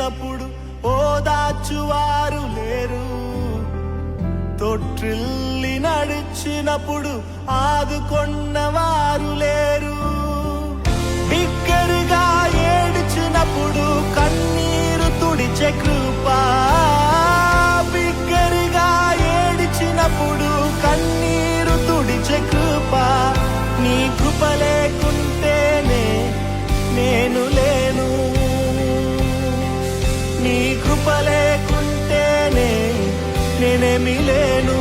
లేనప్పుడు ఓదార్చువారు లేరు, తొట్టిల్లి నడిచినప్పుడు ఆదుకొన్నవారు లేరు, బిగ్గరగా ఏడ్చినప్పుడు కన్నీరు తుడిచే కృప, బిగ్గరగా ఏడ్చినప్పుడు కన్నీరు తుడిచే కృప, నీ కృప లేకుంటేనే నేను లేను, నీ కృప లేకుంటేనే నేనేమి లేను.